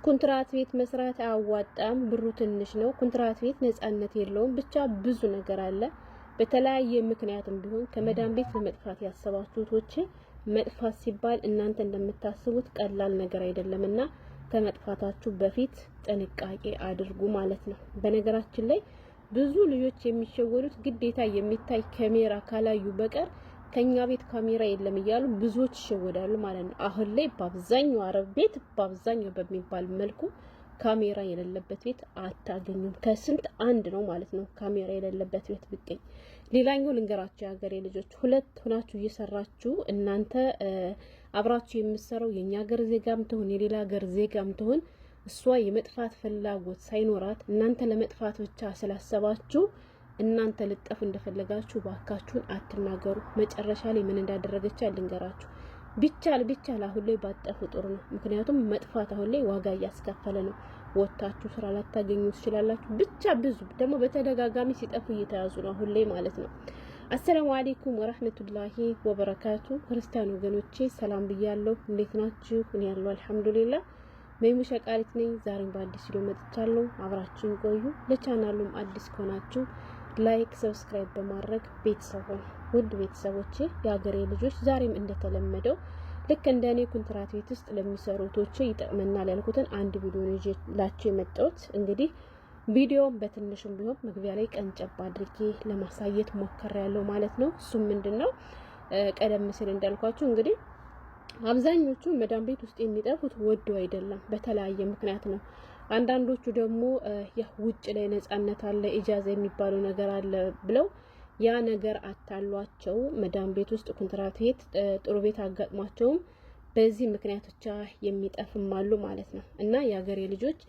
ኮንትራት ቤት መስራት አያዋጣም፣ ብሩ ትንሽ ነው። ኮንትራት ቤት ነፃነት የለውም። ብቻ ብዙ ነገር አለ። በተለያየ ምክንያትም ቢሆን ከመዳን ቤት ለመጥፋት ያሰባችሁት መጥፋት ሲባል እናንተ እንደምታስቡት ቀላል ነገር አይደለምና ከመጥፋታችሁ በፊት ጥንቃቄ አድርጉ ማለት ነው። በነገራችን ላይ ብዙ ልጆች የሚሸወዱት ግዴታ የሚታይ ካሜራ ካላዩ በቀር ከኛ ቤት ካሜራ የለም እያሉ ብዙዎች ይሸወዳሉ ማለት ነው። አሁን ላይ በአብዛኛው አረብ ቤት በአብዛኛው በሚባል መልኩ ካሜራ የሌለበት ቤት አታገኙም። ከስንት አንድ ነው ማለት ነው ካሜራ የሌለበት ቤት ቢገኝ። ሌላኛው ልንገራችሁ የሀገሬ ልጆች፣ ሁለት ሆናችሁ እየሰራችሁ እናንተ አብራችሁ የምትሰራው የኛ ሀገር ዜጋም ትሆን የሌላ ሀገር ዜጋም ትሆን እሷ የመጥፋት ፍላጎት ሳይኖራት እናንተ ለመጥፋት ብቻ ስላሰባችሁ እናንተ ልጠፉ እንደፈለጋችሁ ባካችሁን አትናገሩ። መጨረሻ ላይ ምን እንዳደረገች ልንገራችሁ። ቢቻል አሁን ላይ ባጠፉ ጥሩ ነው። ምክንያቱም መጥፋት አሁን ላይ ዋጋ እያስከፈለ ነው። ወጣችሁ ስራ ላታገኙ ትችላላችሁ። ብቻ ብዙ ደግሞ በተደጋጋሚ ሲጠፉ እየተያዙ ነው አሁን ላይ ማለት ነው። አሰላሙ አለይኩም ወራህመቱላሂ ወበረካቱ። ክርስቲያን ወገኖቼ ሰላም ብያለሁ። እንዴት ናችሁ? እኔ ያለው አልሐምዱሊላህ መይሙ ሸቃሪት ነኝ። ዛሬም በአዲስ ቪዲዮ መጥቻለሁ። አብራችሁን ቆዩ። ለቻናሉም አዲስ ከሆናችሁ ላይክ፣ ሰብስክራይብ በማድረግ ቤተሰብ ሁኑ። ውድ ቤተሰቦቼ የሀገሬ ልጆች ዛሬም እንደተለመደው ልክ እንደኔ ኮንትራት ቤት ውስጥ ለሚሰሩቶች ይጠቅመናል ያልኩትን አንድ ቪዲዮ ነው ይዤላችሁ የመጣሁት። እንግዲህ ቪዲዮውን በትንሹም ቢሆን መግቢያ ላይ ቀንጨብ አድርጌ ለማሳየት ሞክሬያለሁ ማለት ነው። እሱም ምንድነው ቀደም ሲል እንዳልኳችሁ እንግዲህ አብዛኞቹ መዳን ቤት ውስጥ የሚጠፉት ወዶ አይደለም፣ በተለያየ ምክንያት ነው። አንዳንዶቹ ደግሞ ውጭ ላይ ነፃነት አለ ኢጃዛ የሚባለው ነገር አለ ብለው ያ ነገር አታሏቸው መዳን ቤት ውስጥ ኮንትራት ቤት ጥሩ ቤት አጋጥሟቸውም በዚህ ምክንያት ብቻ የሚጠፍም አሉ ማለት ነው። እና የሀገሬ ልጆች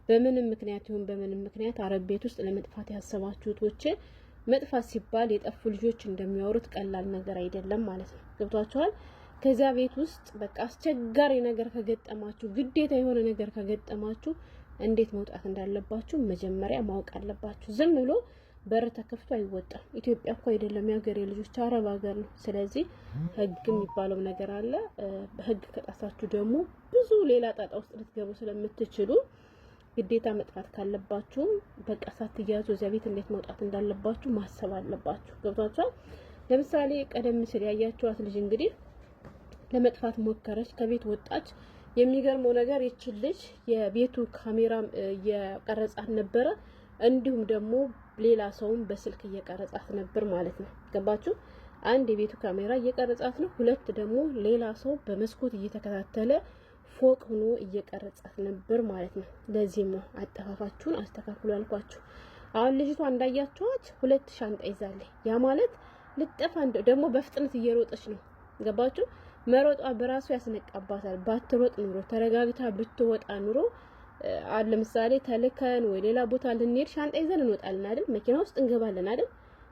በምንም ምክንያት ይሁን በምንም ምክንያት አረብ ቤት ውስጥ ለመጥፋት ያሰባችሁት መጥፋት ሲባል የጠፉ ልጆች እንደሚያወሩት ቀላል ነገር አይደለም ማለት ነው። ገብቷችኋል? ከዛ ቤት ውስጥ በቃ አስቸጋሪ ነገር ከገጠማችሁ ግዴታ የሆነ ነገር ከገጠማችሁ እንዴት መውጣት እንዳለባችሁ መጀመሪያ ማወቅ አለባችሁ። ዝም ብሎ በር ተከፍቶ አይወጣም። ኢትዮጵያ እኮ አይደለም የሀገሬ ልጆች አረብ ሀገር ነው። ስለዚህ ህግ የሚባለው ነገር አለ። በህግ ከጣሳችሁ ደግሞ ብዙ ሌላ ጣጣ ውስጥ ልትገቡ ስለምትችሉ ግዴታ መጥፋት ካለባችሁ በቃ ሳትያዙ እዚያ ቤት እንዴት መውጣት እንዳለባችሁ ማሰብ አለባችሁ። ገብቷችኋል? ለምሳሌ ቀደም ሲል ያያችኋት ልጅ እንግዲህ ለመጥፋት ሞከረች፣ ከቤት ወጣች። የሚገርመው ነገር ይችል ልጅ የቤቱ ካሜራ እየቀረጻት ነበረ፣ እንዲሁም ደግሞ ሌላ ሰውም በስልክ እየቀረጻት ነበር ማለት ነው። ገባችሁ? አንድ የቤቱ ካሜራ እየቀረጻት ነው፣ ሁለት ደግሞ ሌላ ሰው በመስኮት እየተከታተለ ፎቅ ሆኖ እየቀረጻት ነበር ማለት ነው። ለዚህም ነው አጠፋፋችሁን አስተካክሉ ያልኳችሁ። አሁን ልጅቷ እንዳያችኋት ሁለት ሻንጣ ይዛለች። ያ ማለት ልጠፋ ደግሞ በፍጥነት እየሮጠች ነው። ገባችሁ? መሮጧ በራሱ ያስነቃባታል። ባትሮጥ ኑሮ ተረጋግታ ብትወጣ ኑሮ ለምሳሌ ተልከን ወይ ሌላ ቦታ ልንሄድ ሻንጣ ይዘን እንወጣለን አይደል? መኪና ውስጥ እንገባለን አይደል?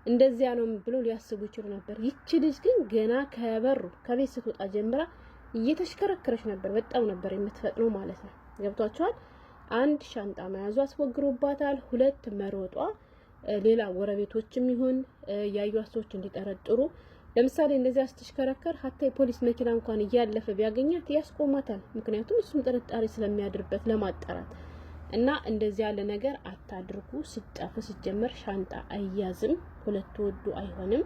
እንደዚያ ነው ብሎ ሊያስቡ ይችሉ ነበር። ይቺ ልጅ ግን ገና ከበሩ ከቤት ስትወጣ ጀምራ እየተሽከረከረች ነበር። በጣም ነበር የምትፈጥነው ማለት ነው። ገብቷቸዋል? አንድ ሻንጣ መያዟ አስወግሮባታል። ሁለት መሮጧ ሌላ ጎረቤቶችም ይሁን ያዩት ሰዎች እንዲጠረጥሩ ለምሳሌ እንደዚህ አስተሽከረከር ሀታ የፖሊስ መኪና እንኳን እያለፈ ቢያገኛት ያስቆማታል። ምክንያቱም እሱም ጥርጣሬ ስለሚያድርበት ለማጣራት እና እንደዚህ ያለ ነገር አታድርጉ። ሲጣፉ ሲጀመር ሻንጣ አያዝም፣ ሁለት ወዱ አይሆንም።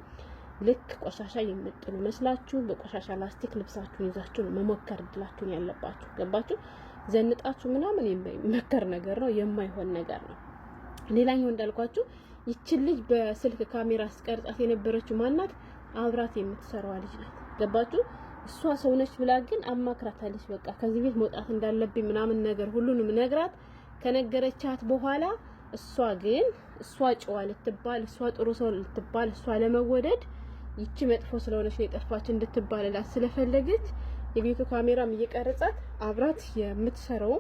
ልክ ቆሻሻ የምጥሉ መስላችሁ በቆሻሻ ላስቲክ ልብሳችሁን ይዛችሁ ነው መሞከር እድላችሁን ያለባችሁ። ገባችሁ? ዘንጣችሁ ምናምን የማይመከር ነገር ነው፣ የማይሆን ነገር ነው። ሌላኛው እንዳልኳችሁ ይችን ልጅ በስልክ ካሜራ አስቀርጻት የነበረችው ማናት? አብራት የምትሰራው ልጅ ናት። ገባችሁ? እሷ ሰው ነች ብላ ግን አማክራታለች። በቃ ከዚህ ቤት መውጣት እንዳለብኝ ምናምን ነገር ሁሉንም ነግራት ከነገረቻት በኋላ እሷ ጨዋ ልትባል፣ እሷ ጥሩ ሰው ልትባል፣ እሷ ለመወደድ ይቺ መጥፎ ስለሆነች ነው የጠፋች እንድትባልላት ስለፈለገች የቤቱ ካሜራም እየቀረጻት አብራት የምትሰራው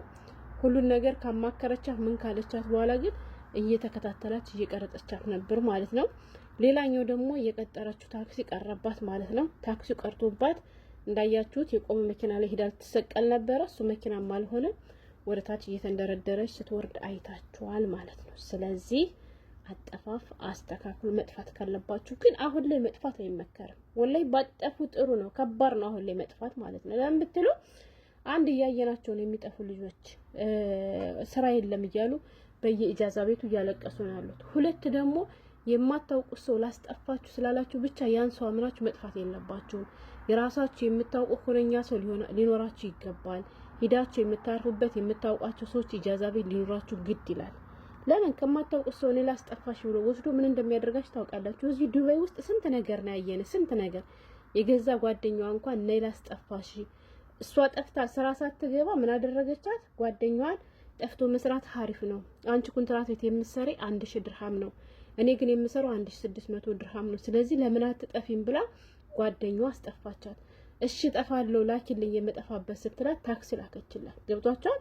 ሁሉን ነገር ካማከረቻት ምን ካለቻት በኋላ ግን እየተከታተላች እየቀረጸቻት ነበር ማለት ነው። ሌላኛው ደግሞ የቀጠረችው ታክሲ ቀረባት ማለት ነው። ታክሲው ቀርቶባት እንዳያችሁት የቆመ መኪና ላይ ሄዳ ትሰቀል ነበረ። እሱ መኪናም አልሆነ ወደ ታች እየተንደረደረች ስትወርድ አይታችኋል ማለት ነው። ስለዚህ አጠፋፍ አስተካክሉ። መጥፋት ካለባችሁ ግን አሁን ላይ መጥፋት አይመከርም። ወላይ ባጠፉ ጥሩ ነው። ከባድ ነው አሁን ላይ መጥፋት ማለት ነው። ለምን ብትሉ አንድ እያየናቸው ነው የሚጠፉ ልጆች ስራ የለም እያሉ በየኢጃዛ ቤቱ እያለቀሱ ነው ያሉት። ሁለት ደግሞ የማታውቁት ሰው ላስጠፋችሁ ስላላችሁ ብቻ ያን ሰው አምናችሁ መጥፋት የለባችሁም። የራሳችሁ የምታውቁ ሆነኛ ሰው ሊኖራችሁ ይገባል። ሂዳችሁ የምታርፉበት የምታውቋቸው ሰዎች ኢጃዛ ቤት ሊኖራችሁ ግድ ይላል። ለምን ከማታውቁት ሰው እኔ ላስጠፋሽ ብሎ ወስዶ ምን እንደሚያደርጋችሁ ታውቃላችሁ? እዚህ ዱባይ ውስጥ ስንት ነገር ነው ያየነ፣ ስንት ነገር። የገዛ ጓደኛዋ እንኳን እኔ ላስጠፋሽ፣ እሷ ጠፍታ ስራ ሳትገባ ምን አደረገቻት? ጓደኛዋን ጠፍቶ መስራት ሀሪፍ ነው፣ አንቺ ኮንትራት ቤት የምትሰሪ 1000 ድርሃም ነው፣ እኔ ግን የምሰራው 1600 ድርሃም ነው፣ ስለዚህ ለምን አትጠፊም ብላ ጓደኛዋ አስጠፋቻት። እሺ ጠፋለሁ ላኪልኝ የምጠፋበት ስትላት ታክሲ ላከችላት። ገብቷቸዋል።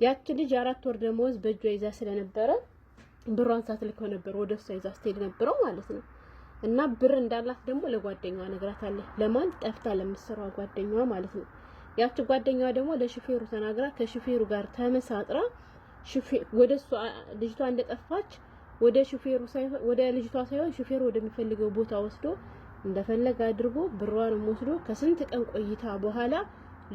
ያቺ ልጅ 4 ወር ደሞዝ በእጇ ይዛ ስለነበረ ብሯን ሳትልከው ነበር ወደ እሷ ይዛ ስትሄድ ነበረው ማለት ነው። እና ብር እንዳላት ደግሞ ለጓደኛዋ ነግራታለች። ለማን? ጠፍታ ለምትሰራው ጓደኛዋ ማለት ነው። ያቺ ጓደኛዋ ደግሞ ለሹፌሩ ተናግራ ከሹፌሩ ጋር ተመሳጥራ ወደ እሷ ልጅቷ እንደጠፋች ወደ ሹፌሩ ሳይሆን ወደ ልጅቷ ሳይሆን ሹፌሩ ወደሚፈልገው ቦታ ወስዶ እንደፈለገ አድርጎ ብሯንም ወስዶ ከስንት ቀን ቆይታ በኋላ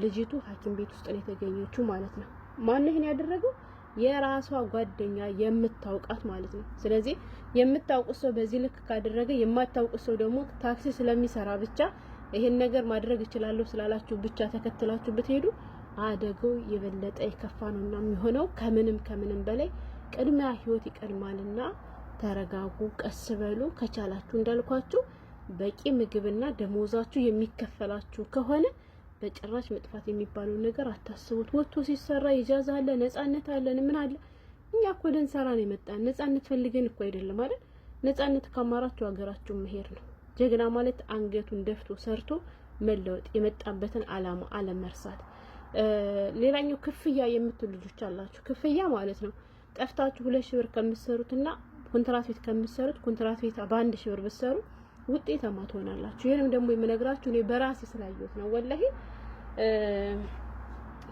ልጅቱ ሐኪም ቤት ውስጥ ነው የተገኘችው ማለት ነው። ማን ይሄን ያደረገው? የራሷ ጓደኛ የምታውቃት ማለት ነው። ስለዚህ የምታውቁት ሰው በዚህ ልክ ካደረገ የማታውቁት ሰው ደግሞ ታክሲ ስለሚሰራ ብቻ ይሄን ነገር ማድረግ እችላለሁ ስላላችሁ ብቻ ተከትላችሁ ብትሄዱ አደጋው የበለጠ የከፋ ነውና የሚሆነው። ከምንም በላይ ቅድሚያ ህይወት ይቀድማልና ተረጋጉ፣ ቀስ በሉ። ከቻላችሁ እንዳልኳችሁ በቂ ምግብና ደሞዛችሁ የሚከፈላችሁ ከሆነ በጭራሽ መጥፋት የሚባለው ነገር አታስቡት። ወጥቶ ሲሰራ ኢጃዛ አለ፣ ነፃነት አለ፣ ምን አለ። እኛ እኮ ልንሰራ ነው የመጣን። ነፃነት ፈልገን እኮ አይደለም አይደል? ነፃነት ካማራችሁ ሀገራችሁ መሄድ ነው። ጀግና ማለት አንገቱን ደፍቶ ሰርቶ መለወጥ፣ የመጣበትን አላማ አለመርሳት። ሌላኛው ክፍያ የምትሉ ልጆች አላችሁ። ክፍያ ማለት ነው ጠፍታችሁ 2000 ብር ከምትሰሩትና ኮንትራት ቤት ከምትሰሩት ኮንትራት ቤት በ1000 ብር ብትሰሩ ውጤታማ ትሆናላችሁ። ይሄንም ደግሞ የምነግራችሁ እኔ በራሴ ስላየሁት ነው ወላሂ።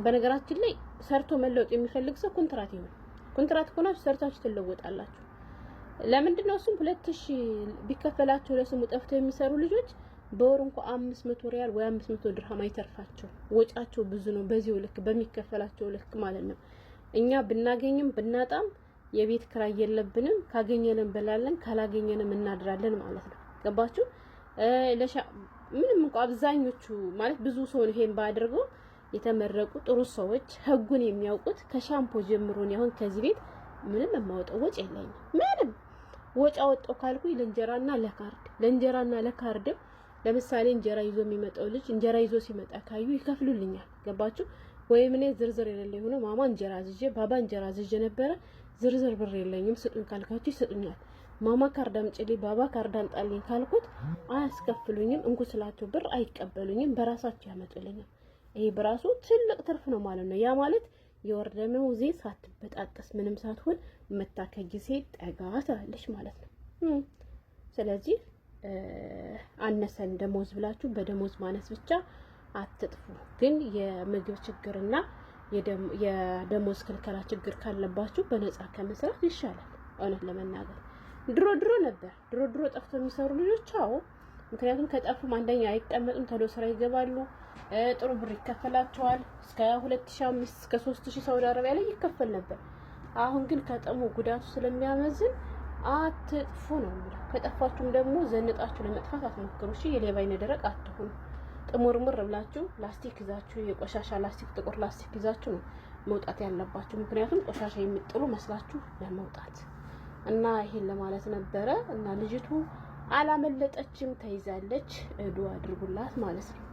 በነገራችን ላይ ሰርቶ መለወጥ የሚፈልግ ሰው ኮንትራት ይሁን። ኮንትራት ሆናችሁ ሰርታችሁ ትለወጣላችሁ። ለምንድነው እሱም 2000 ቢከፈላችሁ ለስሙ ጠፍተው የሚሰሩ ልጆች በወር እንኳን 500 ሪያል ወይ 500 ድርሃም አይተርፋቸው። ወጫቸው ብዙ ነው። በዚሁ ልክ በሚከፈላቸው ልክ ማለት ነው። እኛ ብናገኝም ብናጣም የቤት ክራይ የለብንም። ካገኘንም እንበላለን፣ ካላገኘንም እናድራለን ማለት ነው። ገባችሁ? ምንም እንኳን አብዛኞቹ ማለት ብዙ ሰው ይሄን ባያደርገው የተመረቁ ጥሩ ሰዎች ህጉን የሚያውቁት ከሻምፖ ጀምሮ ነው። አሁን ከዚህ ቤት ምንም የማወጣው ወጭ የለኝም። ምንም ወጭ አወጣው ካልኩኝ ለእንጀራና ለካርድ ለምሳሌ እንጀራ ይዞ የሚመጣው ልጅ እንጀራ ይዞ ሲመጣ ካዩ ይከፍሉልኛል። ገባችሁ? ወይም እኔ ዝርዝር የሌለኝ ሆኖ ማማ እንጀራ አዝዤ ባባ እንጀራ አዝዤ ነበረ ዝርዝር ብር የለኝም ስጡኝ ካልካችሁ ይሰጡኛል። ማማ ካርድ አምጪልኝ ባባ ካርድ አምጣልኝ ካልኩት አያስከፍሉኝም። እንኩ ስላቸው ብር አይቀበሉኝም፣ በራሳቸው ያመጡልኛል። ይሄ በራሱ ትልቅ ትርፍ ነው ማለት ነው። ያ ማለት የወር ደመወዜ ሳትበጣጠስ ምንም ሳትሆን መታከጊዜ ጠጋ ትላለች ማለት ነው። ስለዚህ አነሰን ደሞዝ ብላችሁ በደሞዝ ማነስ ብቻ አትጥፉ። ግን የምግብ ችግርና የደሞዝ ክልከላ ችግር ካለባችሁ በነፃ ከመስራት ይሻላል። እውነት ለመናገር ድሮ ነበር ድሮ ጠፍቶ የሚሰሩ ልጆች አዎ። ምክንያቱም ከጠፉም አንደኛ አይቀመጡም፣ ተሎ ስራ ይገባሉ፣ ጥሩ ብር ይከፈላቸዋል። እስከ 2005 እስከ 3000 ሳውዲ አረቢያ ላይ ይከፈል ነበር። አሁን ግን ከጠሙ ጉዳቱ ስለሚያመዝን አትጥፉ ነው የሚለው። ከጠፋችሁም ደግሞ ዘንጣችሁ ለመጥፋት አትሞክሩ። እሺ የሌባ አይነ ደረቅ አትሁኑ። ጥሙርሙር ብላችሁ ላስቲክ ይዛችሁ የቆሻሻ ላስቲክ ጥቁር ላስቲክ ይዛችሁ ነው መውጣት ያለባችሁ። ምክንያቱም ቆሻሻ የሚጥሉ መስላችሁ ለመውጣት እና ይሄን ለማለት ነበረ። እና ልጅቱ አላመለጠችም፣ ተይዛለች። ዱአ አድርጉላት ማለት ነው።